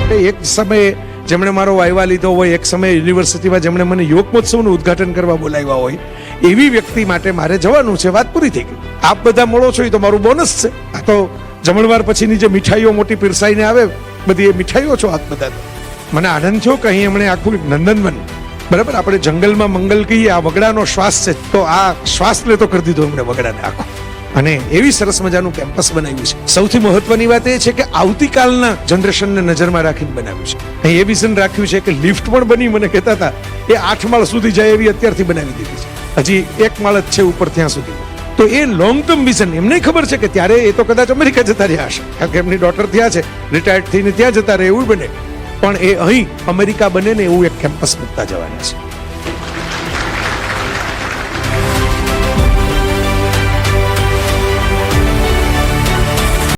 માટે એક સમયે જેમણે મારો વાયવા લીધો હોય, એક સમયે યુનિવર્સિટીમાં જેમણે મને યોગ મહોત્સવનું ઉદ્ઘાટન કરવા બોલાવ્યા હોય, એવી વ્યક્તિ માટે મારે જવાનું છે. વાત પૂરી થઈ ગઈ. આપ બધા મળો છો એ તો મારું બોનસ છે. આ તો જમણવાર પછીની જે મીઠાઈઓ મોટી પીરસાઈને આવે, બધી એ મીઠાઈઓ છો આપ બધા. મને આનંદ થયો કે અહીં એમણે આખું નંદનવન, બરાબર, આપણે જંગલમાં મંગલ કહીએ, આ વગડાનો શ્વાસ છે, તો આ શ્વાસ લેતો કરી દીધો એમણે વગડાને આખો. અને એવી સરસ મજાનું કેમ્પસ બનાવ્યું છે. સૌથી મહત્વની વાત એ છે કે આવતીકાલના જનરેશનને નજરમાં રાખીને બનાવ્યું છે. અહીં એ વિઝન રાખ્યું છે કે લિફ્ટ પણ બની, મને કહેતા હતા, એ 8 માળ સુધી જાય એવી અત્યારથી બનાવી દીધી છે. હજી 1 માળ જ છે ઉપર ત્યાં સુધી. તો એ લોંગ ટર્મ વિઝન, એમને ખબર છે કે ત્યારે એ તો કદાચ અમેરિકા જતા રહ્યા હશે, કારણ કે એમની ડોટર ત્યાં છે, રિટાયર્ડ થઈને ત્યાં જતા રહે એવું બને, પણ એ અહીં અમેરિકા બને ને એવું એક કેમ્પસ મૂકતા જવાના છે.